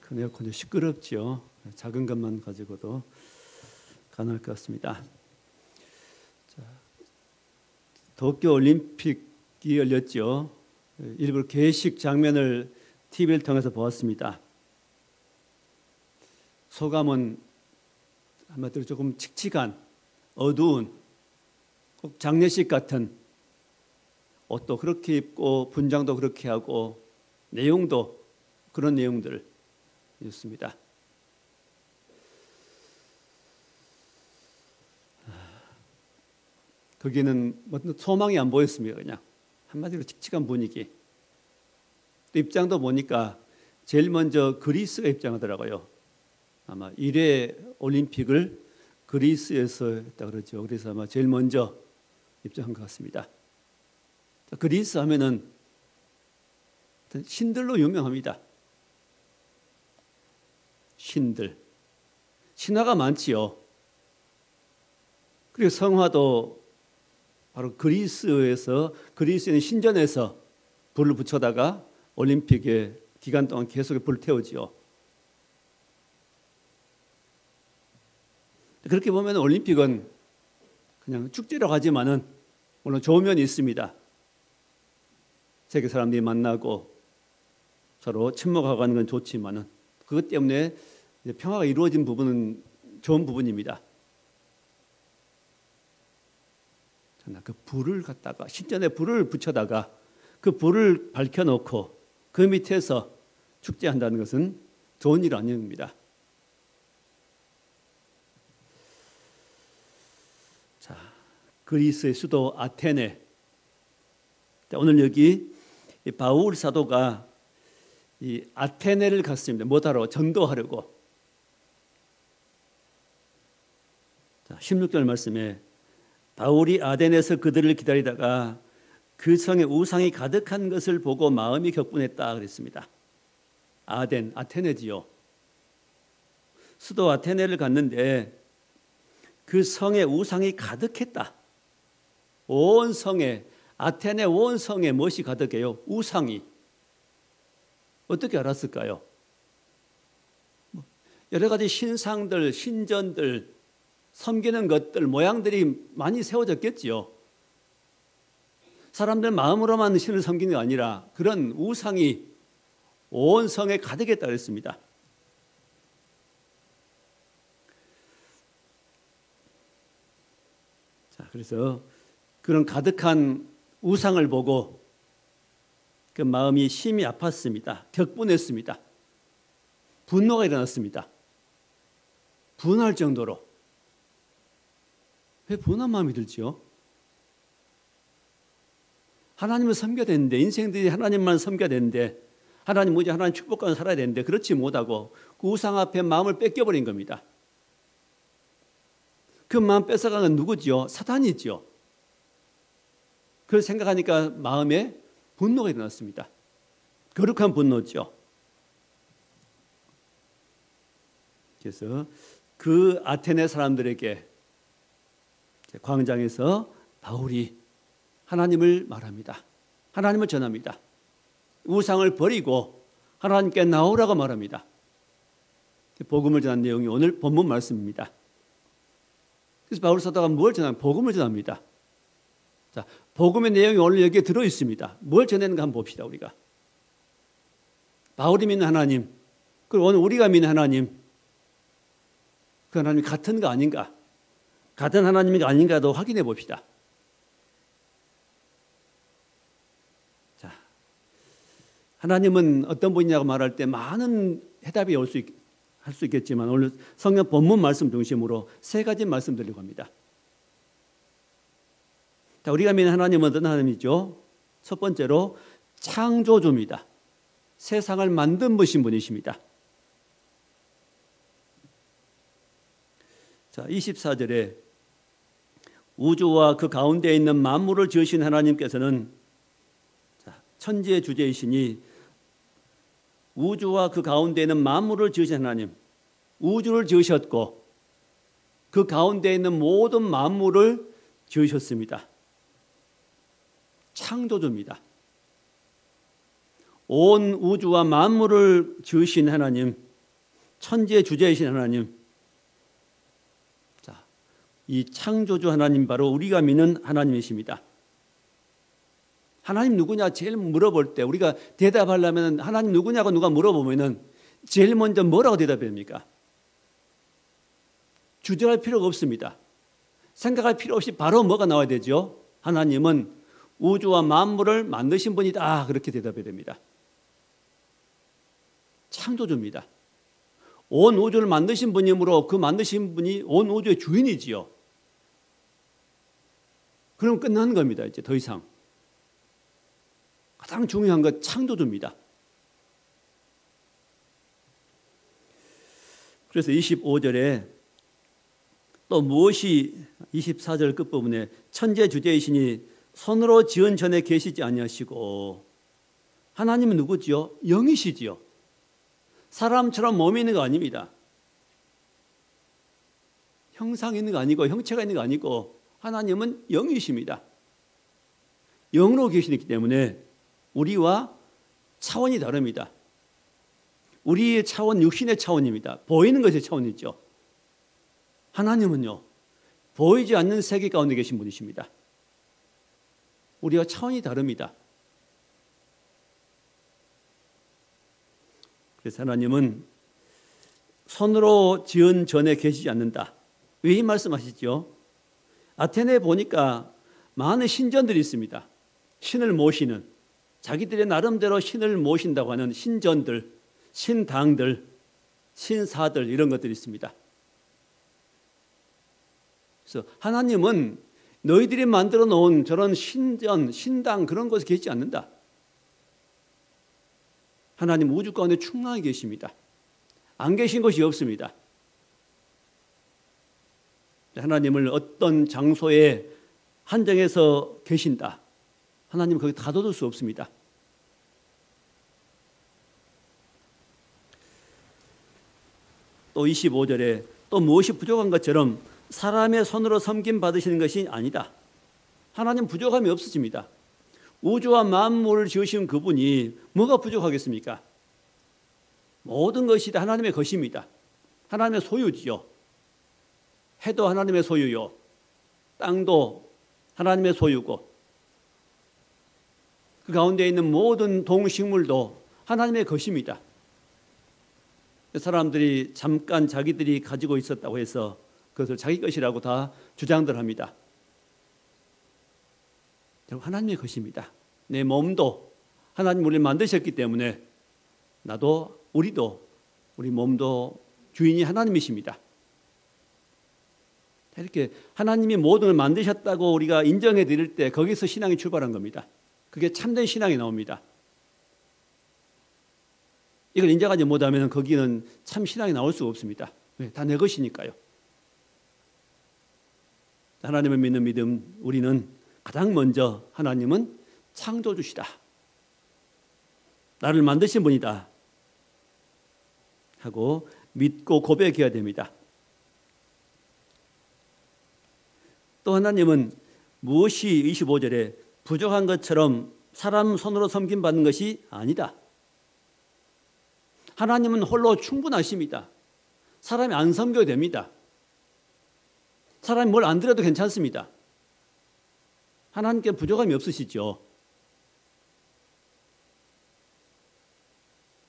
큰 에어컨이 시끄럽죠. 작은 것만 가지고도 가능할 것 같습니다. 자, 도쿄 올림픽이 열렸죠. 일부 개식 장면을 TV를 통해서 보았습니다. 소감은 한마디로 조금 칙칙한, 어두운, 꼭 장례식 같은 옷도 그렇게 입고 분장도 그렇게 하고 내용도 그런 내용들이었습니다. 거기는 소망이 안 보였습니다. 그냥 한마디로 칙칙한 분위기. 또 입장도 보니까 제일 먼저 그리스가 입장하더라고요. 아마 1회 올림픽을 그리스에서 했다 그러죠. 그래서 아마 제일 먼저 입장한 것 같습니다. 그리스 하면은 신들로 유명합니다. 신들. 신화가 많지요. 그리고 성화도 바로 그리스의 신전에서 불을 붙여다가 올림픽의 기간 동안 계속 불을 태우지요. 그렇게 보면 올림픽은 그냥 축제라고 하지만은 물론 좋은 면이 있습니다. 세계 사람들이 만나고 서로 친목하고 하는 건 좋지만은 그것 때문에 평화가 이루어진 부분은 좋은 부분입니다. 그 불을 갖다가 신전에 불을 붙여다가 그 불을 밝혀놓고 그 밑에서 축제한다는 것은 좋은 일 아닙니다. 자, 그리스의 수도 아테네. 오늘 여기 바울 사도가 이 아테네를 갔습니다. 뭐하러? 전도하려고. 자, 16절 말씀에 바울이 아덴에서 그들을 기다리다가 그 성에 우상이 가득한 것을 보고 마음이 격분했다 그랬습니다. 아테네지요. 수도 아테네를 갔는데 그 성에 우상이 가득했다. 온 성에, 아테네 온 성에 무엇이 가득해요? 우상이. 어떻게 알았을까요? 여러 가지 신상들, 신전들, 섬기는 것들, 모양들이 많이 세워졌겠지요. 사람들 마음으로만 신을 섬기는 게 아니라 그런 우상이 온 성에 가득했다 그랬습니다. 자, 그래서 그런 가득한 우상을 보고 그 마음이 심히 아팠습니다. 격분했습니다. 분노가 일어났습니다. 분할 정도로. 왜 분한 마음이 들지요? 하나님을 섬겨야 되는데, 인생들이 하나님만 섬겨야 되는데, 하나님 뭐지? 하나님 축복하며 살아야 되는데 그렇지 못하고 그 우상 앞에 마음을 뺏겨버린 겁니다. 그 마음 뺏어간 건 누구지요? 사탄이지요. 그걸 생각하니까 마음에 분노가 일어났습니다. 거룩한 분노죠. 그래서 그 아테네 사람들에게 광장에서 바울이 하나님을 말합니다. 하나님을 전합니다. 우상을 버리고 하나님께 나오라고 말합니다. 복음을 전한 내용이 오늘 본문 말씀입니다. 그래서 바울 사도가 뭘 전합니까? 복음을 전합니다. 자, 복음의 내용이 오늘 여기에 들어 있습니다. 뭘 전했는가 한번 봅시다. 우리가 바울이 믿는 하나님, 그리고 오늘 우리가 믿는 하나님, 그 하나님 같은가 아닌가, 같은 하나님인가 아닌가도 확인해 봅시다. 자, 하나님은 어떤 분이냐고 말할 때 많은 해답이 할 수 있겠지만 오늘 성경 본문 말씀 중심으로 세 가지 말씀드리려고 합니다. 자, 우리가 믿는 하나님은 어떤 하나님이죠? 첫 번째로 창조주입니다. 세상을 만든 분이십니다. 자, 24절에 우주와 그 가운데 있는 만물을 지으신 하나님께서는 천지의 주제이시니 우주와 그 가운데 있는 만물을 지으신 하나님, 우주를 지으셨고 그 가운데 있는 모든 만물을 지으셨습니다. 창조주입니다. 온 우주와 만물을 지으신 하나님, 천지의 주제이신 하나님, 자, 이 창조주 하나님 바로 우리가 믿는 하나님이십니다. 하나님 누구냐 제일 물어볼 때 우리가 대답하려면 하나님 누구냐고 누가 물어보면은 제일 먼저 뭐라고 대답합니까? 주저할 필요가 없습니다. 생각할 필요 없이 바로 뭐가 나와야 되죠? 하나님은 우주와 만물을 만드신 분이다. 그렇게 대답해야 됩니다. 창조주입니다. 온 우주를 만드신 분이므로 그 만드신 분이 온 우주의 주인이지요. 그럼 끝난 겁니다. 이제 더 이상. 가장 중요한 건 창조주입니다. 그래서 25절에 또 무엇이 24절 끝부분에 천재 주제이시니 손으로 지은 전에 계시지 아니하시고, 하나님은 누구지요? 영이시지요. 사람처럼 몸이 있는 거 아닙니다. 형상이 있는 거 아니고 형체가 있는 거 아니고 하나님은 영이십니다. 영으로 계시기 때문에 우리와 차원이 다릅니다. 우리의 차원, 육신의 차원입니다. 보이는 것의 차원이죠. 하나님은요, 보이지 않는 세계 가운데 계신 분이십니다. 우리와 차원이 다릅니다. 그래서 하나님은 손으로 지은 전에 계시지 않는다. 왜 이 말씀하시죠? 아테네에 보니까 많은 신전들이 있습니다. 신을 모시는, 자기들의 나름대로 신을 모신다고 하는 신전들, 신당들, 신사들 이런 것들이 있습니다. 그래서 하나님은 너희들이 만들어 놓은 저런 신전, 신당 그런 곳에 계시지 않는다. 하나님 우주 가운데 충만히 계십니다. 안 계신 곳이 없습니다. 하나님을 어떤 장소에 한정해서 계신다. 하나님은 거기 가둬둘 수 없습니다. 또 25절에 또 무엇이 부족한 것처럼 사람의 손으로 섬김 받으시는 것이 아니다. 하나님 부족함이 없으십니다. 우주와 만물을 지으신 그분이 뭐가 부족하겠습니까? 모든 것이 다 하나님의 것입니다. 하나님의 소유지요. 해도 하나님의 소유요. 땅도 하나님의 소유고, 그 가운데 있는 모든 동식물도 하나님의 것입니다. 사람들이 잠깐 자기들이 가지고 있었다고 해서 그것을 자기 것이라고 다 주장들 합니다. 하나님의 것입니다. 내 몸도 하나님 우리를 만드셨기 때문에 나도 우리도 우리 몸도 주인이 하나님이십니다. 이렇게 하나님이 모든 걸 만드셨다고 우리가 인정해 드릴 때 거기서 신앙이 출발한 겁니다. 그게 참된 신앙이 나옵니다. 이걸 인정하지 못하면 거기는 참 신앙이 나올 수가 없습니다. 왜? 다 내 것이니까요. 하나님을 믿는 믿음, 우리는 가장 먼저 하나님은 창조주시다. 나를 만드신 분이다 하고 믿고 고백해야 됩니다. 또 하나님은 무엇이 25절에 부족한 것처럼 사람 손으로 섬김받는 것이 아니다. 하나님은 홀로 충분하십니다. 사람이 안 섬겨도 됩니다. 사람이 뭘 안 드려도 괜찮습니다. 하나님께 부족함이 없으시죠.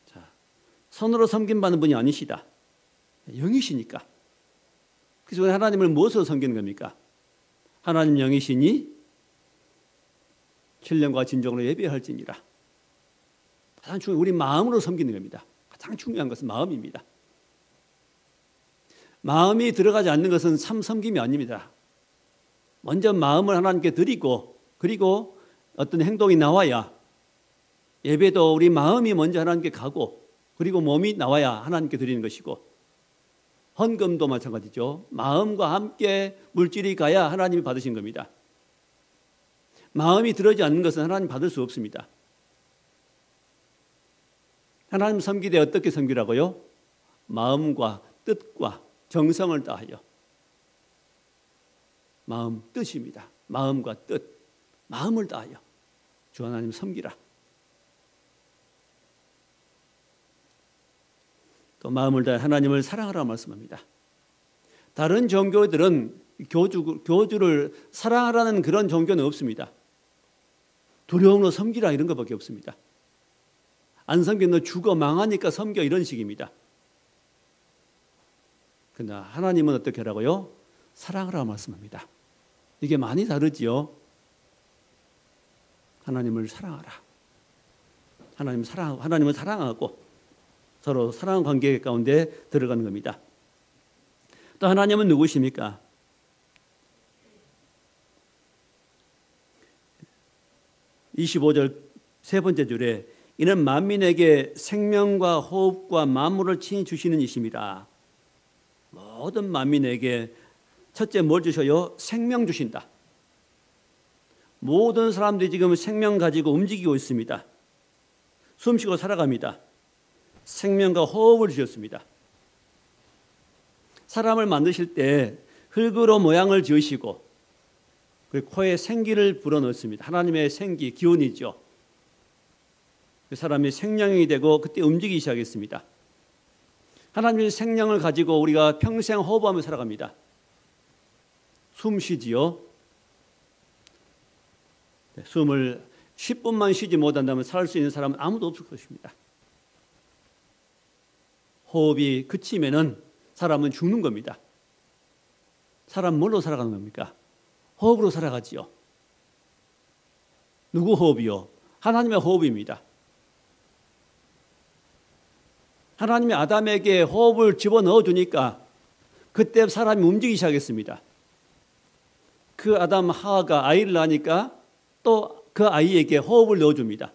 자, 손으로 섬김받는 분이 아니시다. 영이시니까. 그래서 하나님을 무엇으로 섬기는 겁니까? 하나님 영이시니 신령과 진정으로 예배할지니라. 가장 중요한 우리 마음으로 섬기는 겁니다. 가장 중요한 것은 마음입니다. 마음이 들어가지 않는 것은 참 섬김이 아닙니다. 먼저 마음을 하나님께 드리고 그리고 어떤 행동이 나와야, 예배도 우리 마음이 먼저 하나님께 가고 그리고 몸이 나와야 하나님께 드리는 것이고, 헌금도 마찬가지죠. 마음과 함께 물질이 가야 하나님이 받으신 겁니다. 마음이 들어지 않는 것은 하나님 받을 수 없습니다. 하나님 섬기되 어떻게 섬기라고요? 마음과 뜻과 정성을 다하여. 마음, 뜻입니다. 마음과 뜻, 마음을 다하여 주 하나님 섬기라. 또 마음을 다해 하나님을 사랑하라고 말씀합니다. 다른 종교들은 교주를 사랑하라는 그런 종교는 없습니다. 두려움으로 섬기라 이런 것밖에 없습니다. 안 섬기면 너 죽어 망하니까 섬겨 이런 식입니다. 그러나 하나님은 어떻게 하라고요? 사랑하라고 말씀합니다. 이게 많이 다르지요. 하나님을 사랑하라. 하나님을 사랑하고 서로 사랑 관계 가운데 들어가는 겁니다. 또 하나님은 누구십니까? (25절) 세 번째 줄에 이는 만민에게 생명과 호흡과 만물을 친히 주시는 이십니다. 모든 만민에게 첫째 뭘 주셔요? 생명 주신다. 모든 사람들이 지금 생명 가지고 움직이고 있습니다. 숨쉬고 살아갑니다. 생명과 호흡을 주셨습니다. 사람을 만드실 때 흙으로 모양을 지으시고 그리고 코에 생기를 불어넣습니다. 하나님의 생기, 기운이죠. 그 사람이 생명이 되고 그때 움직이기 시작했습니다. 하나님의 생명을 가지고 우리가 평생 호흡하며 살아갑니다. 숨 쉬지요. 숨을 10분만 쉬지 못한다면 살 수 있는 사람은 아무도 없을 것입니다. 호흡이 그치면은 사람은 죽는 겁니다. 사람 뭘로 살아가는 겁니까? 호흡으로 살아가지요. 누구 호흡이요? 하나님의 호흡입니다. 하나님이 아담에게 호흡을 집어넣어 주니까 그때 사람이 움직이기 시작했습니다. 그 아담 하와가 아이를 낳으니까 또 그 아이에게 호흡을 넣어줍니다.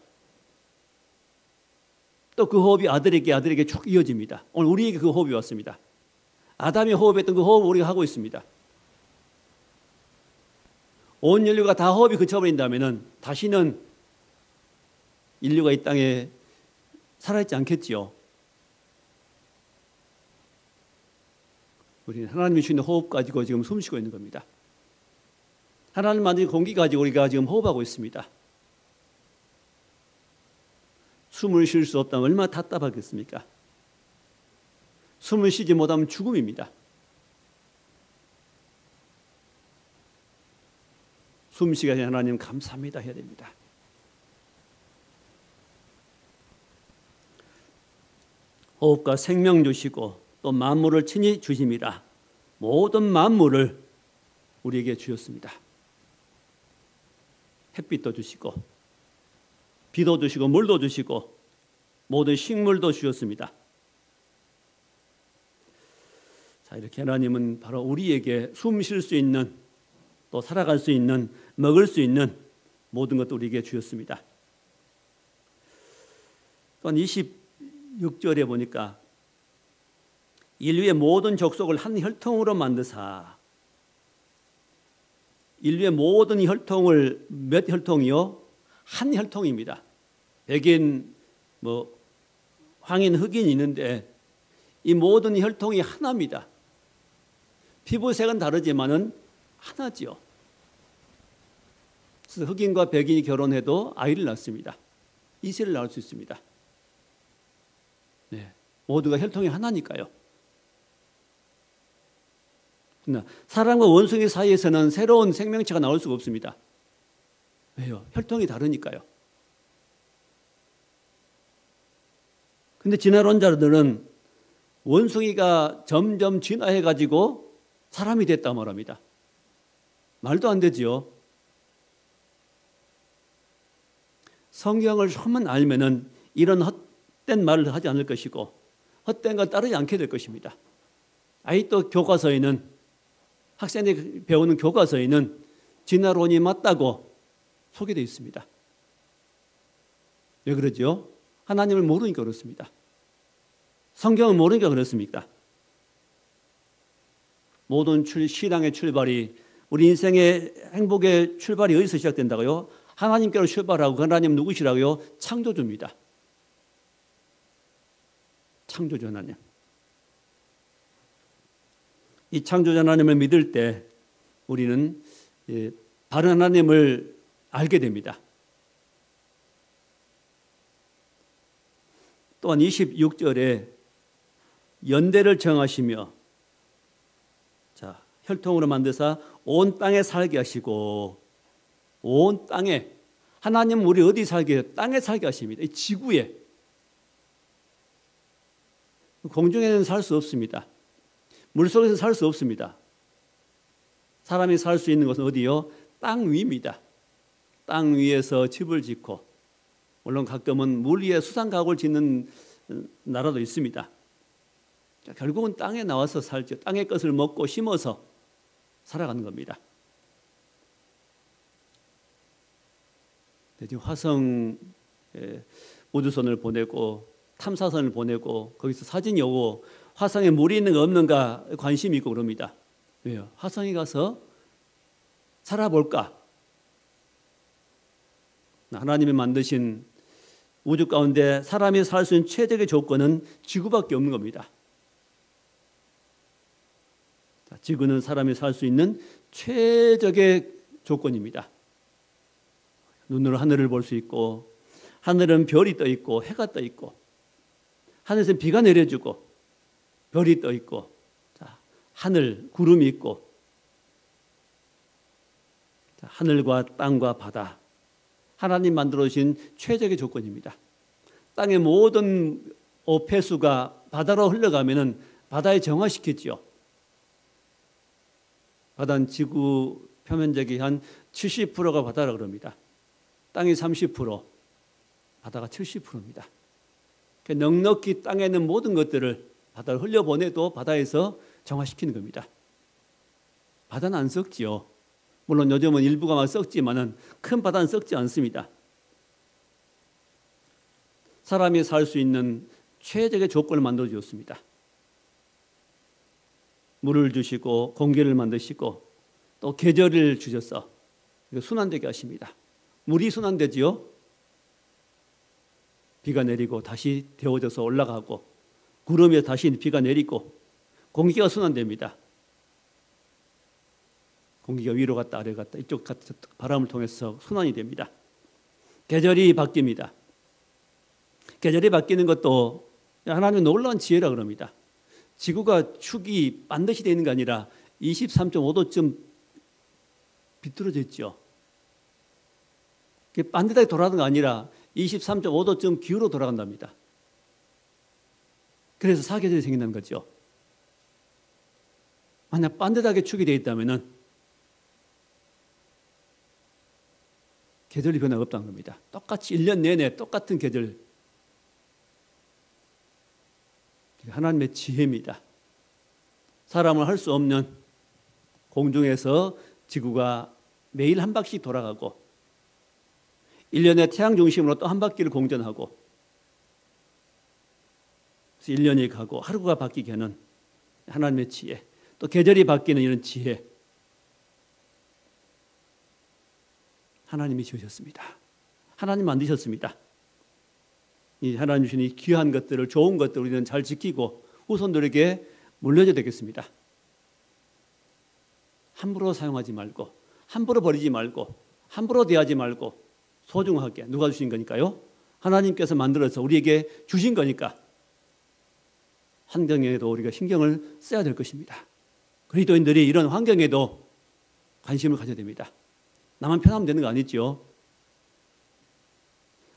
또 그 호흡이 아들에게 쭉 이어집니다. 오늘 우리에게 그 호흡이 왔습니다. 아담이 호흡했던 그 호흡을 우리가 하고 있습니다. 온 인류가 다 호흡이 그쳐버린다면 다시는 인류가 이 땅에 살아있지 않겠지요. 우리는 하나님이 주시는 호흡 가지고 지금 숨쉬고 있는 겁니다. 하나님 만든 공기 가지고 우리가 지금 호흡하고 있습니다. 숨을 쉴 수 없다면 얼마나 답답하겠습니까? 숨을 쉬지 못하면 죽음입니다. 숨쉬게 하신 하나님 감사합니다 해야 됩니다. 호흡과 생명 주시고 또 만물을 친히 주십니다. 모든 만물을 우리에게 주셨습니다. 햇빛도 주시고 비도 주시고 물도 주시고 모든 식물도 주셨습니다. 자, 이렇게 하나님은 바로 우리에게 숨 쉴 수 있는 또 살아갈 수 있는 먹을 수 있는 모든 것도 우리에게 주셨습니다. 또한 26절에 보니까 인류의 모든 족속을 한 혈통으로 만드사 인류의 모든 혈통을 몇 혈통이요? 한 혈통입니다. 백인, 황인, 흑인이 있는데 이 모든 혈통이 하나입니다. 피부색은 다르지만은 하나지요. 그래서 흑인과 백인이 결혼해도 아이를 낳습니다. 이세를 낳을 수 있습니다. 네, 모두가 혈통이 하나니까요. 그러나 사람과 원숭이 사이에서는 새로운 생명체가 나올 수가 없습니다. 왜요? 혈통이 다르니까요. 근데 진화론자들은 원숭이가 점점 진화해가지고 사람이 됐다 말합니다. 말도 안 되지요. 성경을 조금만 알면은 이런 헛된 말을 하지 않을 것이고 헛된 걸 따르지 않게 될 것입니다. 아직도 교과서에는 학생들이 배우는 교과서에는 진화론이 맞다고 소개되어 있습니다. 왜 그러죠? 하나님을 모르니까 그렇습니다. 성경을 모르니까 그렇습니까? 모든 신앙의 출발이 우리 인생의 행복의 출발이 어디서 시작된다고요? 하나님께로 출발하고 그 하나님 누구시라고요? 창조주입니다. 창조주 하나님. 이 창조주 하나님을 믿을 때 우리는 바른 하나님을 알게 됩니다. 또한 26절에 연대를 정하시며, 자, 혈통으로 만드사 온 땅에 살게 하시고, 온 땅에, 하나님은 우리 어디 살게 해요? 땅에 살게 하십니다. 이 지구에. 공중에는 살 수 없습니다. 물속에서 살 수 없습니다. 사람이 살 수 있는 것은 어디요? 땅 위입니다. 땅 위에서 집을 짓고, 물론 가끔은 물 위에 수상가옥을 짓는 나라도 있습니다. 결국은 땅에 나와서 살죠. 땅의 것을 먹고 심어서 살아가는 겁니다. 지금 화성 우주선을 보내고 탐사선을 보내고 거기서 사진이 오고 화성에 물이 있는가 없는가 관심이 있고 그럽니다. 왜요? 화성에 가서 살아볼까? 하나님이 만드신 우주 가운데 사람이 살 수 있는 최적의 조건은 지구밖에 없는 겁니다. 지구는 사람이 살 수 있는 최적의 조건입니다. 눈으로 하늘을 볼 수 있고, 하늘은 별이 떠 있고 해가 떠 있고, 하늘에서 비가 내려주고 별이 떠 있고, 자, 하늘 구름이 있고, 자, 하늘과 땅과 바다, 하나님 만들어 주신 최적의 조건입니다. 땅의 모든 폐수가 바다로 흘러가면은 바다에 정화시키지요. 바다는 지구 표면적이 한 70%가 바다라 그럽니다. 땅이 30%, 바다가 70%입니다. 넉넉히 땅에 있는 모든 것들을 바다로 흘려보내도 바다에서 정화시키는 겁니다. 바다는 안 썩지요. 물론 요즘은 일부가 막 썩지만은 큰 바다는 썩지 않습니다. 사람이 살 수 있는 최적의 조건을 만들어 주었습니다. 물을 주시고 공기를 만드시고 또 계절을 주셔서 순환되게 하십니다. 물이 순환되지요. 비가 내리고 다시 데워져서 올라가고, 구름에 다시 비가 내리고, 공기가 순환됩니다. 공기가 위로 갔다 아래 갔다 이쪽 갔다 바람을 통해서 순환이 됩니다. 계절이 바뀝니다. 계절이 바뀌는 것도 하나님의 놀라운 지혜라 그럽니다. 지구가 축이 반드시 되는 게 아니라 23.5도쯤 비뚤어져 있죠. 반듯하게 돌아가는 게 아니라 23.5도쯤 기울어 돌아간답니다. 그래서 사계절이 생긴다는 거죠. 만약 반듯하게 축이 되어 있다면 계절이 변화가 없다는 겁니다. 똑같이 1년 내내 똑같은 계절. 하나님의 지혜입니다. 사람은 할 수 없는 공중에서 지구가 매일 한 바퀴 돌아가고 1년에 태양 중심으로 또 한 바퀴를 공전하고 1년이 가고 하루가 바뀌게 하는 하나님의 지혜, 또 계절이 바뀌는 이런 지혜, 하나님이 지으셨습니다. 하나님 만드셨습니다. 이 하나님 주신 이 귀한 것들을, 좋은 것들을 우리는 잘 지키고 후손들에게 물려줘야 되겠습니다. 함부로 사용하지 말고, 함부로 버리지 말고, 함부로 대하지 말고 소중하게. 누가 주신 거니까요? 하나님께서 만들어서 우리에게 주신 거니까 환경에도 우리가 신경을 써야 될 것입니다. 그리스도인들이 이런 환경에도 관심을 가져야 됩니다. 나만 편하면 되는 거 아니죠?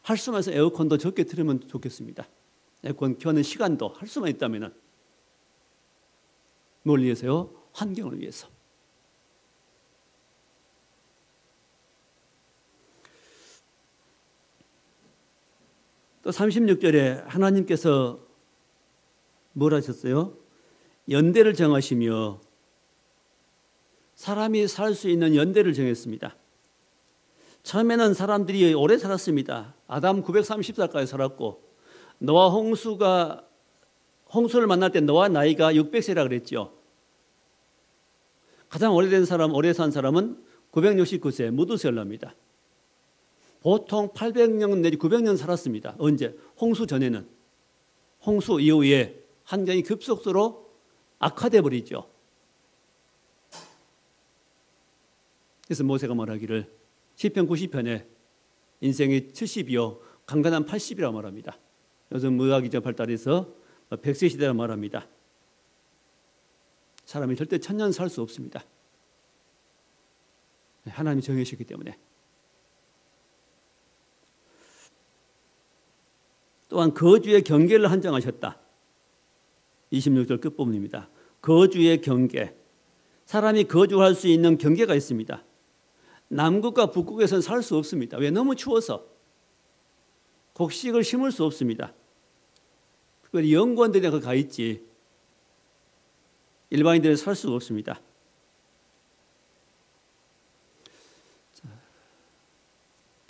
할 수만 해서 에어컨도 적게 틀으면 좋겠습니다. 에어컨 켜는 시간도 할 수만 있다면 뭘 위해서요? 환경을 위해서. 또 36절에 하나님께서 뭘 하셨어요? 연대를 정하시며 사람이 살 수 있는 연대를 정했습니다. 처음에는 사람들이 오래 살았습니다. 아담 930살까지 살았고, 노아 홍수를 만날 때 노아 나이가 600세라 그랬죠. 가장 오래 산 사람은 969세 무두셀라입니다. 보통 800년 내지 900년 살았습니다. 언제? 홍수 전에는. 홍수 이후에 환경이 급속도로 악화돼 버리죠. 그래서 모세가 말하기를 시편 90편에 인생이 70이요 강건한 80이라고 말합니다. 요즘 의학이 발달해서 100세 시대라고 말합니다. 사람이 절대 천년 살 수 없습니다. 하나님이 정해주셨기 때문에. 또한 거주의 경계를 한정하셨다. 26절 끝부분입니다. 거주의 경계. 사람이 거주할 수 있는 경계가 있습니다. 남극과 북극에서는 살 수 없습니다. 왜? 너무 추워서. 곡식을 심을 수 없습니다. 특별히 연구원들이 가 있지 일반인들은 살 수가 없습니다.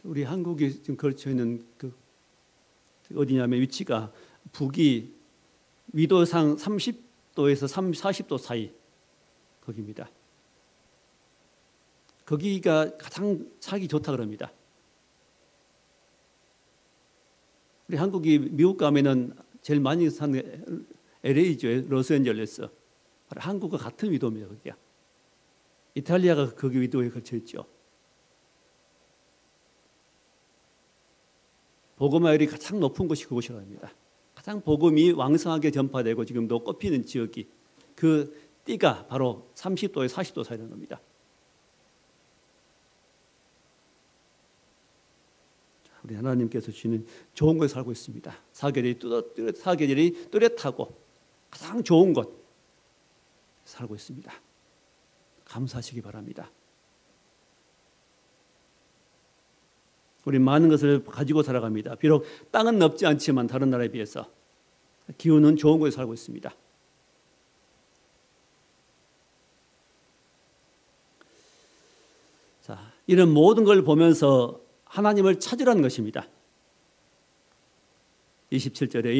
우리 한국이 지금 걸쳐 있는 그 어디냐면 위치가 북이 위도상 30도에서 40도 사이 거기입니다. 거기가 가장 살기 좋다 그럽니다. 우리 한국이 미국 가면은 제일 많이 사는 LA죠. 로스앤젤레스. 한국과 같은 위도입니다. 거기가. 이탈리아가 거기 위도에 걸쳐 있죠. 복음화율이 가장 높은 곳이 그곳이라고 합니다. 가장 복음이 왕성하게 전파되고 지금도 꼽히는 지역이 그 띠가 바로 30도에 40도 사이라는 겁니다. 우리 하나님께서 주시는 좋은 곳에 살고 있습니다. 사계절이 뚜렷하고 가장 좋은 곳 살고 있습니다. 감사하시기 바랍니다. 우리 많은 것을 가지고 살아갑니다. 비록 땅은 넓지 않지만 다른 나라에 비해서 기후는 좋은 곳에 살고 있습니다. 자, 이런 모든 걸 보면서 하나님을 찾으라는 것입니다. 27절에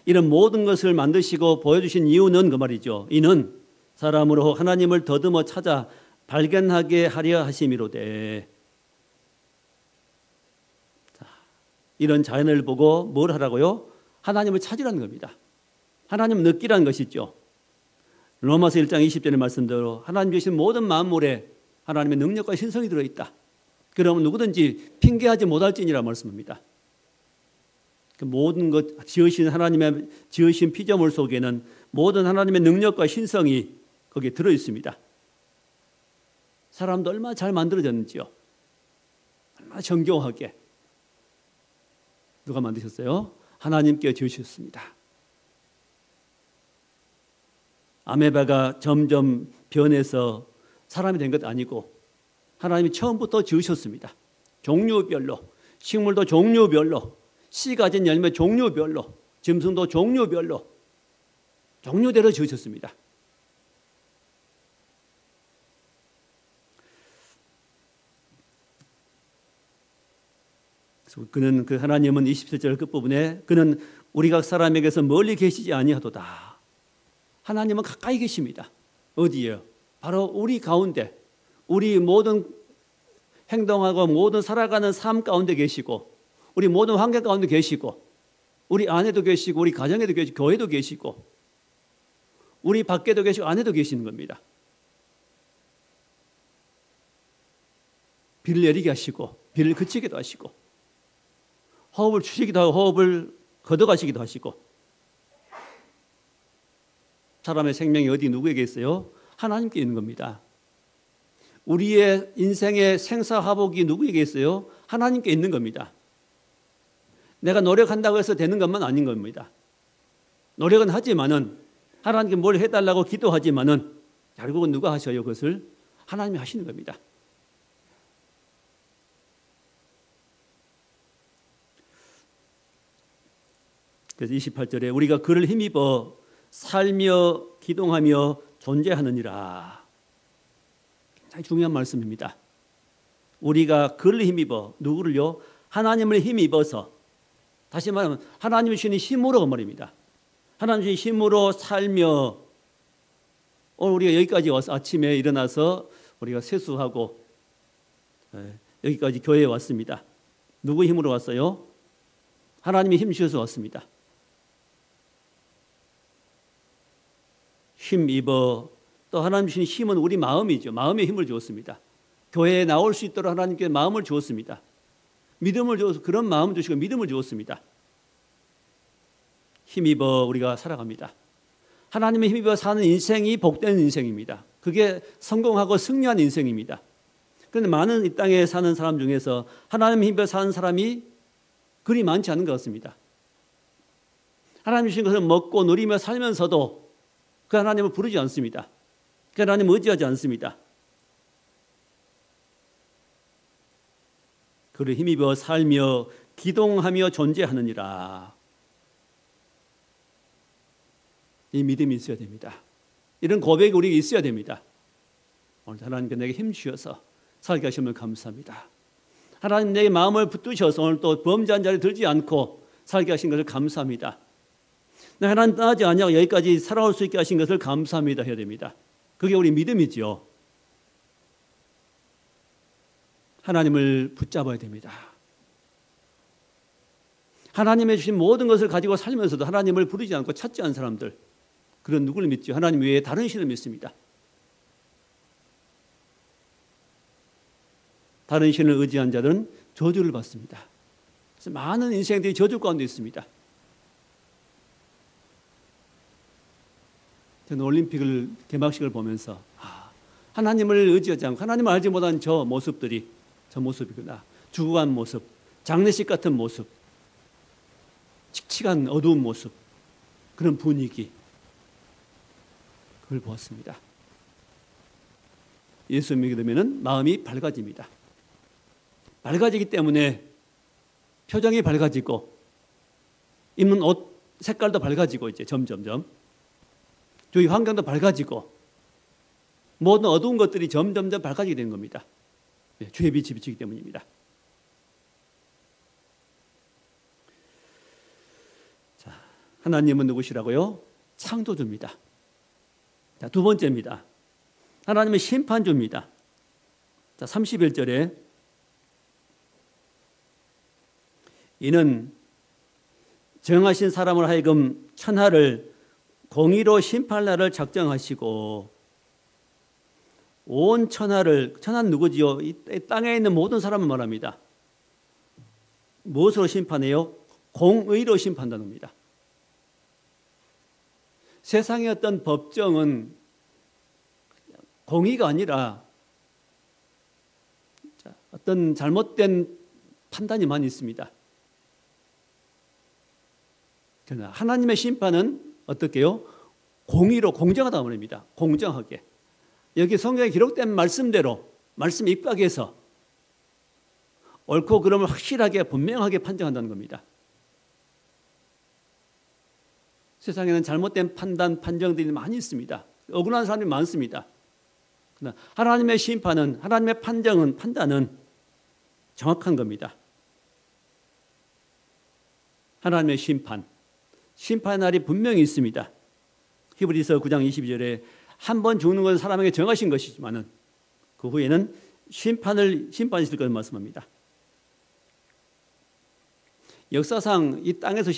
이런 모든 것을 만드시고 보여주신 이유는 그 말이죠. 이는 사람으로 하나님을 더듬어 찾아 발견하게 하려 하심이로되. 자, 이런 자연을 보고 뭘 하라고요? 하나님을 찾으라는 겁니다. 하나님을 느끼라는 것이죠. 로마서 1장 20절의 말씀대로 하나님 주신 모든 만물에 하나님의 능력과 신성이 들어있다. 그러면 누구든지 핑계하지 못할지니라 말씀합니다. 그 모든 것 지으신 하나님의 지으신 피조물 속에는 모든 하나님의 능력과 신성이 거기에 들어 있습니다. 사람도 얼마나 잘 만들어졌는지요. 얼마나 정교하게. 누가 만드셨어요? 하나님께 지으셨습니다. 아메바가 점점 변해서 사람이 된 것 아니고 하나님이 처음부터 지으셨습니다. 종류별로, 식물도 종류별로, 씨 가진 열매 종류별로, 짐승도 종류별로, 종류대로 지으셨습니다. 그래서 그 하나님은 27절 끝부분에 그는 우리 각 사람에게서 멀리 계시지 아니하도다. 하나님은 가까이 계십니다. 어디에요? 바로 우리 가운데. 우리 모든 행동하고 모든 살아가는 삶 가운데 계시고 우리 모든 환경 가운데 계시고 우리 안에도 계시고 우리 가정에도 계시고 교회도 계시고 우리 밖에도 계시고 안에도 계시는 겁니다. 비를 내리게 하시고 비를 그치기도 하시고 호흡을 주시기도 하고 호흡을 걷어가시기도 하시고 사람의 생명이 어디 누구에게 있어요? 하나님께 있는 겁니다. 우리의 인생의 생사화복이 누구에게 있어요? 하나님께 있는 겁니다. 내가 노력한다고 해서 되는 것만 아닌 겁니다. 노력은 하지만은 하나님께 뭘 해달라고 기도하지만은 결국은 누가 하셔요? 그것을 하나님이 하시는 겁니다. 그래서 28절에 우리가 그를 힘입어 살며 기동하며 존재하느니라. 굉장히 중요한 말씀입니다. 우리가 그를 힘입어 누구를요? 하나님을 힘입어서 다시 말하면 하나님이 주시는 힘으로 그 말입니다. 하나님 주신 힘으로 살며 오늘 우리가 여기까지 와서 아침에 일어나서 우리가 세수하고 여기까지 교회에 왔습니다. 누구 힘으로 왔어요? 하나님이 힘 주셔서 왔습니다. 힘입어 또 하나님 주신 힘은 우리 마음이죠. 마음에 힘을 주었습니다. 교회에 나올 수 있도록 하나님께 마음을 주었습니다. 믿음을 주어서 그런 마음을 주시고 믿음을 주었습니다. 힘입어 우리가 살아갑니다. 하나님의 힘입어 사는 인생이 복된 인생입니다. 그게 성공하고 승리한 인생입니다. 그런데 많은 이 땅에 사는 사람 중에서 하나님의 힘입어 사는 사람이 그리 많지 않은 것 같습니다. 하나님 주신 것을 먹고 누리며 살면서도 그 하나님을 부르지 않습니다. 그 하나님을 의지하지 않습니다. 그를 힘입어 살며 기동하며 존재하느니라. 이 믿음이 있어야 됩니다. 이런 고백이 우리에게 있어야 됩니다. 오늘 하나님께 내게 힘 주셔서 살게 하심을 감사합니다. 하나님 내게 마음을 붙드셔서 오늘 또 범죄한 자를 들지 않고 살게 하신 것을 감사합니다. 하나님 떠나지 아니하고 여기까지 살아올 수 있게 하신 것을 감사합니다 해야 됩니다. 그게 우리 믿음이지요. 하나님을 붙잡아야 됩니다. 하나님의 주신 모든 것을 가지고 살면서도 하나님을 부르지 않고 찾지 않은 사람들, 그런 누구를 믿죠? 하나님 외에 다른 신을 믿습니다. 다른 신을 의지한 자들은 저주를 받습니다. 그래서 많은 인생들이 저주 가운데 있습니다. 저는 올림픽을 개막식을 보면서 하나님을 의지하지 않고 하나님을 알지 못한 저 모습들이 저 모습이구나. 죽어간 모습, 장례식 같은 모습, 칙칙한 어두운 모습, 그런 분위기, 그걸 보았습니다. 예수 믿게 되면 마음이 밝아집니다. 밝아지기 때문에 표정이 밝아지고 입는 옷 색깔도 밝아지고 이제 점점점 주위 환경도 밝아지고 모든 어두운 것들이 점점점 밝아지게 되는 겁니다. 주의 빛이 비치기 때문입니다. 자, 하나님은 누구시라고요? 창조주입니다. 자, 두 번째입니다. 하나님은 심판주입니다. 자, 31절에 이는 정하신 사람을 하여금 천하를 공의로 심판할 날을 작정하시고 온 천하를, 천하는 누구지요? 이 땅에 있는 모든 사람을 말합니다. 무엇으로 심판해요? 공의로 심판한다는 겁니다. 세상의 어떤 법정은 공의가 아니라 어떤 잘못된 판단이 많이 있습니다. 그러나 하나님의 심판은 어떻게 해요? 공의로 공정하다고 말입니다. 공정하게. 여기 성경에 기록된 말씀대로 말씀 입각해서 옳고 그름을 확실하게 분명하게 판정한다는 겁니다. 세상에는 잘못된 판단, 판정들이 많이 있습니다. 억울한 사람이 많습니다. 그러나 하나님의 심판은, 하나님의 판단은 정확한 겁니다. 하나님의 심판의 날이 분명히 있습니다. 히브리서 9장 22절에 한 번 죽는 것은 사람에게 정하신 것이지만은 그 후에는 심판이 있을 것을 말씀합니다. 역사상 이 땅에서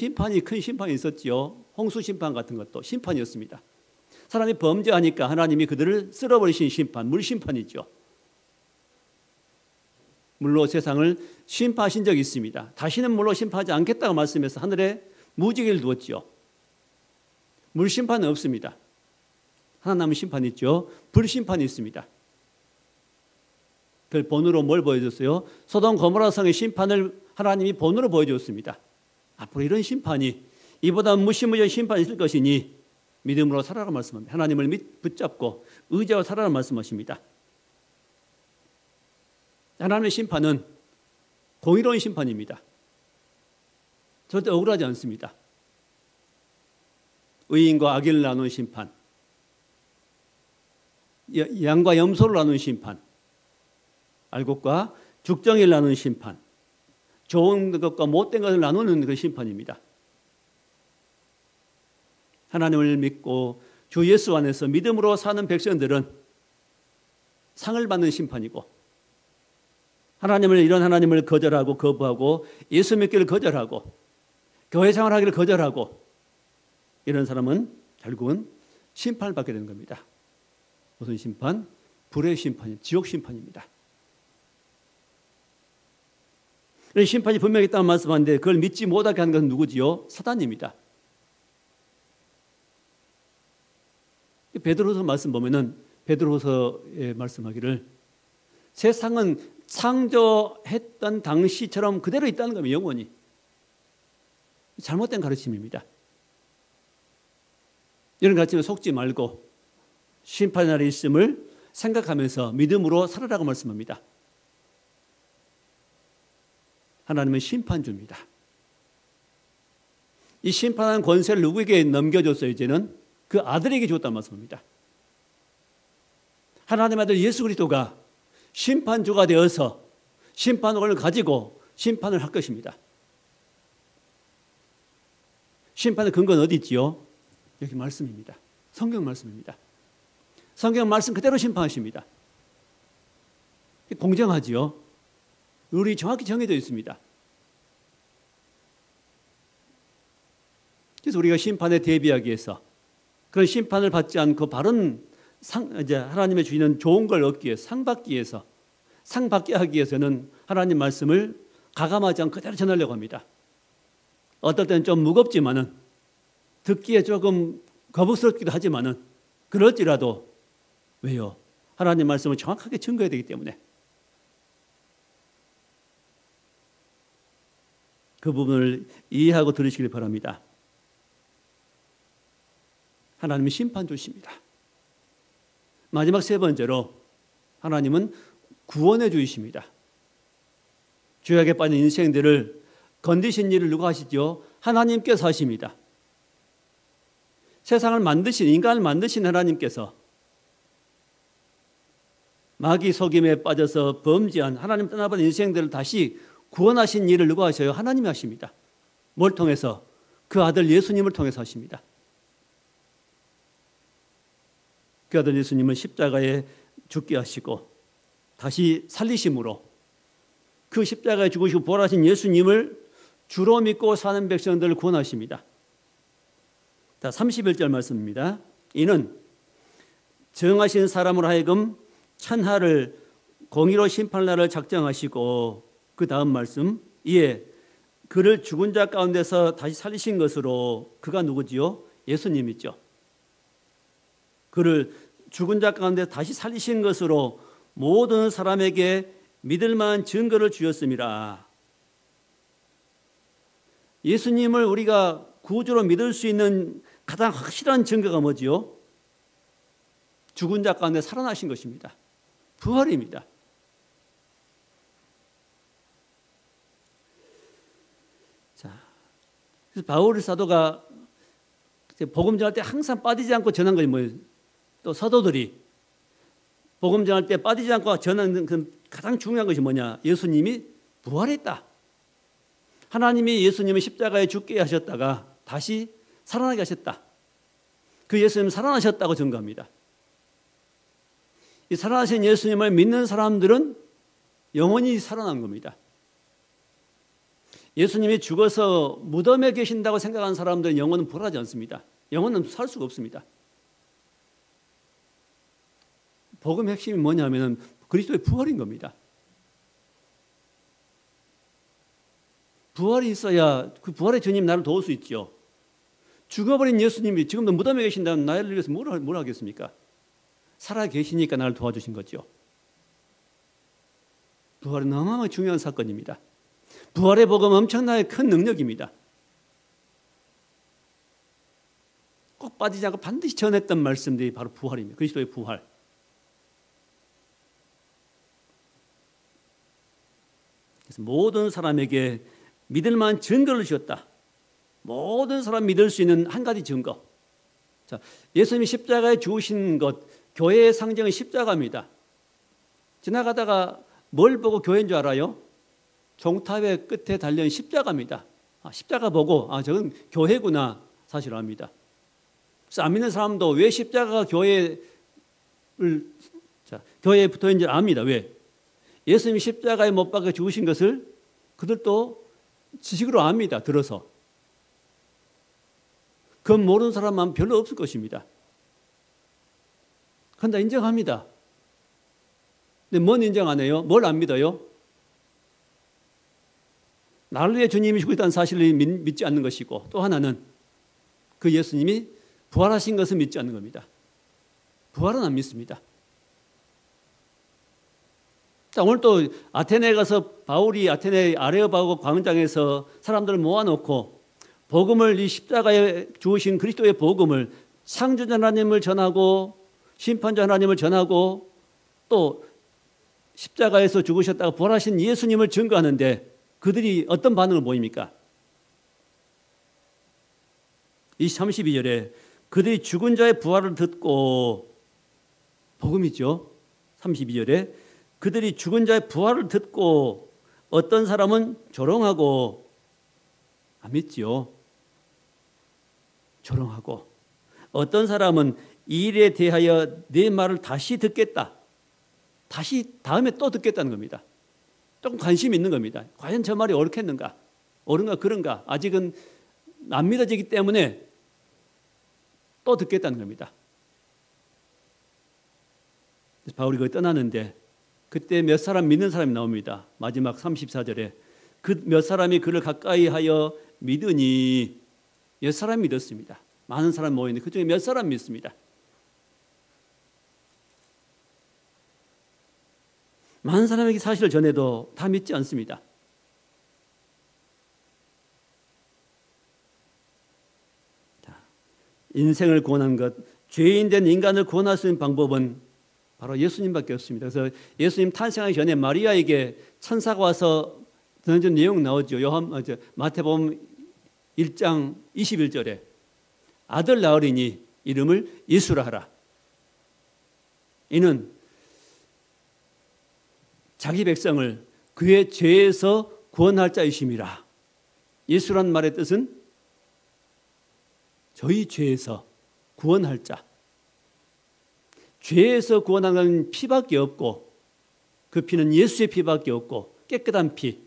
큰 심판이 있었지요. 홍수 심판 같은 것도 심판이었습니다. 사람이 범죄하니까 하나님이 그들을 쓸어버리신 심판, 물심판이죠. 물로 세상을 심판하신 적이 있습니다. 다시는 물로 심판하지 않겠다고 말씀해서 하늘에 무지개를 두었지요. 물심판은 없습니다. 하나 남은 심판이 있죠. 불심판이 있습니다. 그걸 본으로 뭘 보여줬어요? 소돔 고모라 성의 심판을 하나님이 본으로 보여줬습니다. 앞으로 이런 심판이, 이보다 무시무시한 심판이 있을 것이니 믿음으로 살아라 말씀합니다. 하나님을 붙잡고 의지하고 살아라 말씀하십니다. 하나님의 심판은 공의로운 심판입니다. 절대 억울하지 않습니다. 의인과 악인을 나누는 심판, 양과 염소를 나누는 심판, 알곡과 죽정이를 나누는 심판, 좋은 것과 못된 것을 나누는 그 심판입니다. 하나님을 믿고 주 예수 안에서 믿음으로 사는 백성들은 상을 받는 심판이고, 이런 하나님을 거절하고 거부하고 예수 믿기를 거절하고 교회 생활하기를 거절하고 이런 사람은 결국은 심판을 받게 되는 겁니다. 무슨 심판? 불의 심판이, 지옥 심판입니다. 이런 심판이 분명히 있다는 말씀하는데 그걸 믿지 못하게 하는 것은 누구지요? 사단입니다. 베드로서 말씀 보면은 베드로서에 말씀하기를 세상은 창조했던 당시처럼 그대로 있다는 겁니다. 영원히. 잘못된 가르침입니다. 이런 가르침에 속지 말고 심판의 날이 있음을 생각하면서 믿음으로 살아라고 말씀합니다. 하나님은 심판주입니다. 이 심판하는 권세를 누구에게 넘겨줬어요? 이제는 그 아들에게 줬다는 말씀입니다. 하나님의 아들 예수 그리스도가 심판주가 되어서 심판을 가지고 심판을 할 것입니다. 심판의 근거는 어디 있지요? 여기 말씀입니다. 성경 말씀입니다. 성경 말씀 그대로 심판하십니다. 공정하지요? 룰이 정확히 정해져 있습니다. 그래서 우리가 심판에 대비하기 위해서 그런 심판을 받지 않고 바른 이제 하나님의 주시는 좋은 걸 얻기 위해서 상 받기 위해서 상 받게 하기 위해서는 하나님 말씀을 가감하지 않고 그대로 전하려고 합니다. 어떨 때는 좀 무겁지만은 듣기에 조금 거북스럽기도 하지만은 그럴지라도 왜요? 하나님 말씀을 정확하게 증거해야 되기 때문에 그 부분을 이해하고 들으시길 바랍니다. 하나님은 심판주십니다. 마지막 세 번째로 하나님은 구원해 주이십니다. 죄악에 빠진 인생들을 건드신 일을 누가 하시죠? 하나님께서 하십니다. 세상을 만드신 인간을 만드신 하나님께서 마귀 속임에 빠져서 범죄한 하나님 떠나버린 인생들을 다시 구원하신 일을 누가 하셔요? 하나님이 하십니다. 뭘 통해서? 그 아들 예수님을 통해서 하십니다. 그 아들 예수님은 십자가에 죽게 하시고 다시 살리심으로 그 십자가에 죽으시고 부활하신 예수님을 주로 믿고 사는 백성들을 구원하십니다. 자, 31절 말씀입니다. 이는 정하신 사람으로 하여금 천하를 공의로 심판할 날을 작정하시고 그 다음 말씀 이에 그를 죽은 자 가운데서 다시 살리신 것으로 그가 누구지요? 예수님이죠. 그를 죽은 자 가운데 다시 살리신 것으로 모든 사람에게 믿을 만한 증거를 주셨습니다. 예수님을 우리가 구주로 믿을 수 있는 가장 확실한 증거가 뭐지요? 죽은 자 가운데 살아나신 것입니다. 부활입니다. 자, 그래서 바울 사도가 복음 전할 때 항상 빠지지 않고 전한 것이 뭐예요? 또 사도들이 복음 전할 때 빠지지 않고 전하는 그 가장 중요한 것이 뭐냐? 예수님이 부활했다. 하나님이 예수님을 십자가에 죽게 하셨다가 다시 살아나게 하셨다. 그 예수님 살아나셨다고 증거합니다. 이 살아나신 예수님을 믿는 사람들은 영원히 살아난 겁니다. 예수님이 죽어서 무덤에 계신다고 생각하는 사람들은 영혼은 불하지 않습니다. 영혼은 살 수가 없습니다. 복음의 핵심이 뭐냐면 그리스도의 부활인 겁니다. 부활이 있어야 그 부활의 주님 나를 도울 수 있죠. 죽어버린 예수님이 지금도 무덤에 계신다면 나를 위해서 뭘 하겠습니까? 살아 계시니까 나를 도와주신 거죠. 부활은 너무나 중요한 사건입니다. 부활의 복음은 엄청나게 큰 능력입니다. 꼭 빠지지 않고 반드시 전했던 말씀들이 바로 부활입니다. 그리스도의 부활. 그래서 모든 사람에게 믿을 만한 증거를 주셨다. 모든 사람 믿을 수 있는 한 가지 증거. 자, 예수님이 십자가에 죽으신 것, 교회의 상징은 십자가입니다. 지나가다가 뭘 보고 교회인 줄 알아요? 종탑의 끝에 달려있는 십자가입니다. 십자가 보고 저건 교회구나 사실 압니다. 그래서 안 믿는 사람도 왜 십자가가 교회에 붙어있는지 압니다. 왜? 예수님이 십자가에 못 박혀 죽으신 것을 그들도 지식으로 압니다. 들어서. 그건 모르는 사람은 별로 없을 것입니다. 그런데 인정합니다. 근데 뭔 인정 안 해요? 뭘 안 믿어요? 나를 위해 주님이 죽으셨다는 사실을 믿지 않는 것이고 또 하나는 그 예수님이 부활하신 것을 믿지 않는 겁니다. 부활은 안 믿습니다. 자, 오늘 또 아테네에 가서 바울이 아테네 아레오바고 광장에서 사람들을 모아놓고 복음을, 이 십자가에 주으신 그리스도의 복음을, 창조자 하나님을 전하고 심판자 하나님을 전하고 또 십자가에서 죽으셨다가 부활하신 예수님을 증거하는데 그들이 어떤 반응을 보입니까? 이 32절에 그들이 죽은 자의 부활을 듣고, 복음이죠. 32절에 그들이 죽은 자의 부활을 듣고 어떤 사람은 조롱하고, 안 믿지요. 조롱하고, 어떤 사람은 이 일에 대하여 내 말을 다시 듣겠다. 다시 다음에 또 듣겠다는 겁니다. 조금 관심이 있는 겁니다. 과연 저 말이 옳겠는가? 옳은가 그런가? 아직은 안 믿어지기 때문에 또 듣겠다는 겁니다. 바울이 거기 떠나는데 그때 몇 사람 믿는 사람이 나옵니다. 마지막 34절에 그 몇 사람이 그를 가까이 하여 믿으니, 몇 사람 믿었습니다. 많은 사람 모였는데 그중에 몇 사람 믿습니다. 많은 사람에게 사실을 전해도 다 믿지 않습니다. 인생을 구원한 것, 죄인 된 인간을 구원할 수 있는 방법은 바로 예수님밖에 없습니다. 그래서 예수님 탄생하기 전에 마리아에게 천사가 와서 전해준 내용 나오죠. 마태복음 1장 21절에 아들 낳으리니 이름을 예수라 하라. 이는 자기 백성을 그의 죄에서 구원할 자이심이라. 예수란 말의 뜻은 저희 죄에서 구원할 자. 죄에서 구원하는 피밖에 없고 그 피는 예수의 피밖에 없고 깨끗한 피.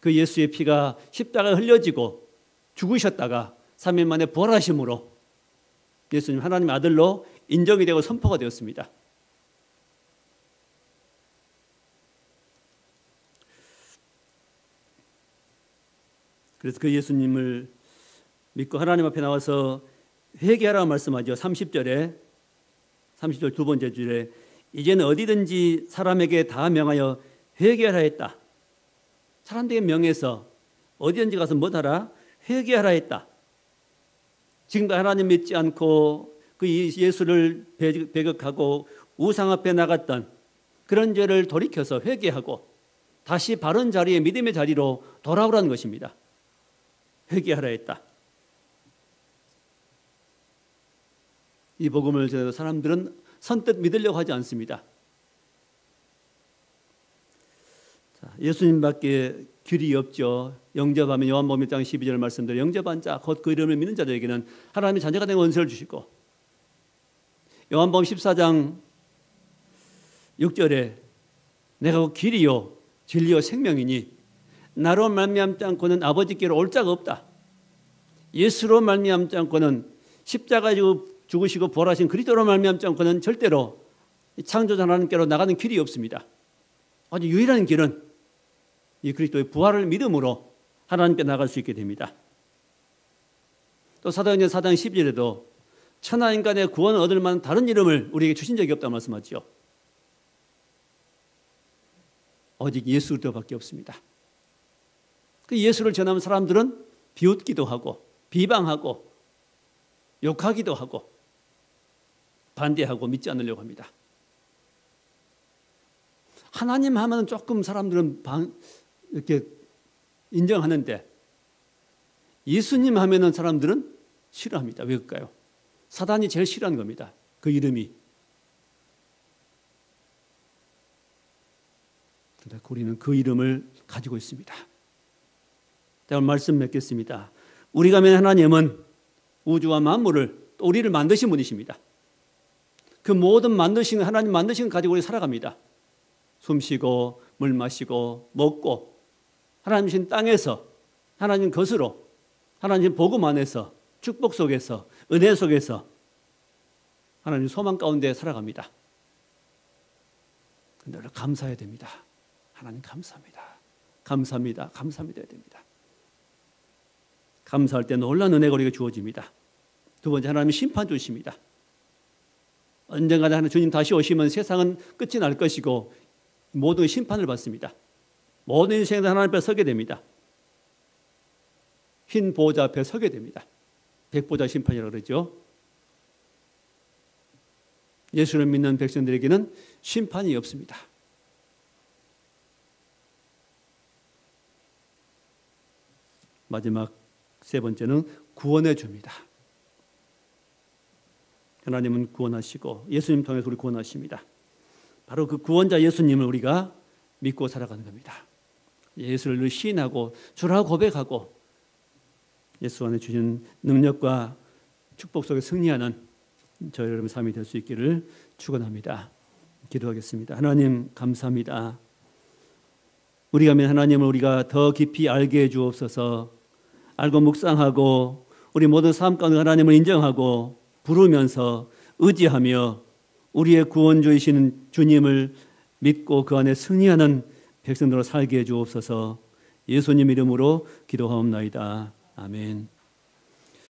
그 예수의 피가 십자가에 흘려지고 죽으셨다가 3일 만에 부활하심으로 예수님 하나님의 아들로 인정이 되고 선포가 되었습니다. 그래서 그 예수님을 믿고 하나님 앞에 나와서 회개하라고 말씀하죠. 30절 두 번째 줄에 이제는 어디든지 사람에게 다 명하여 회개하라 했다. 사람들에게 명해서 어디든지 가서 뭐하라? 회개하라 했다. 지금도 하나님 믿지 않고 그 예수를 배격하고 우상 앞에 나갔던 그런 죄를 돌이켜서 회개하고 다시 바른 자리에, 믿음의 자리로 돌아오라는 것입니다. 회개하라 했다. 이 복음을 전해도 사람들은 선뜻 믿으려고 하지 않습니다. 자, 예수님밖에 길이 없죠. 영접하면 요한복음 1장 12절 말씀대로 영접한 자, 곧 그 이름을 믿는 자들에게는 하나님의 자녀가 된 원세를 주시고, 요한복음 14장 6절에 내가 그 길이요 진리요 생명이니 나로 말미암지 않고는 아버지께로 올 자가 없다. 예수로 말미암지 않고는 십자가에 죽으시고 부활하신 그리스도로 말미암지 않고는 절대로 창조자 하나님께로 나가는 길이 없습니다. 아주 유일한 길은 이 그리스도의 부활을 믿음으로 하나님께 나갈 수 있게 됩니다. 또 사도행전 4장 12절에도 천하 인간의 구원을 얻을 만한 다른 이름을 우리에게 주신 적이 없다고 말씀하죠. 오직 예수 그리스도밖에 없습니다. 그 예수를 전하면 사람들은 비웃기도 하고 비방하고 욕하기도 하고 반대하고 믿지 않으려고 합니다. 하나님 하면 조금 사람들은 이렇게 인정하는데 예수님 하면은 사람들은 싫어합니다. 왜 그럴까요? 사단이 제일 싫어하는 겁니다. 그 이름이. 그런데 우리는 그 이름을 가지고 있습니다. 제가 말씀 맺겠습니다. 우리가 믿는 하나님은 우주와 만물을 또 우리를 만드신 분이십니다. 그 모든 만드신 하나님 만드신 것 가지고 우리 살아갑니다. 숨 쉬고 물 마시고 먹고 하나님 신 땅에서 하나님 것으로 하나님 복음 안에서 축복 속에서 은혜 속에서 하나님 소망 가운데 살아갑니다. 늘 감사해야 됩니다. 하나님 감사합니다. 감사합니다. 감사합니다 해야 됩니다. 감사할 때 놀라운 은혜가 우리에게 주어집니다. 두 번째, 하나님이 심판 주십니다. 언젠가 하는 주님 다시 오시면 세상은 끝이 날 것이고 모든 심판을 받습니다. 모든 인생에서 하나님 앞에 서게 됩니다. 흰 보호자 앞에 서게 됩니다. 백보자 심판이라고 그러죠. 예수를 믿는 백성들에게는 심판이 없습니다. 마지막 세 번째는 구원해 줍니다. 하나님은 구원하시고 예수님 통해서 우리 구원하십니다. 바로 그 구원자 예수님을 우리가 믿고 살아가는 겁니다. 예수를 늘 시인하고 주라고 고백하고 예수 안에 주신 능력과 축복 속에 승리하는 저희 여러분의 삶이 될 수 있기를 축원합니다. 기도하겠습니다. 하나님 감사합니다. 우리가 믿는 하나님을 우리가 더 깊이 알게 해 주옵소서. 알고 묵상하고 우리 모든 삶 가운데 하나님을 인정하고 부르면서 의지하며 우리의 구원주이신 주님을 믿고 그 안에 승리하는 백성들로 살게 해 주옵소서. 예수님 이름으로 기도하옵나이다. 아멘.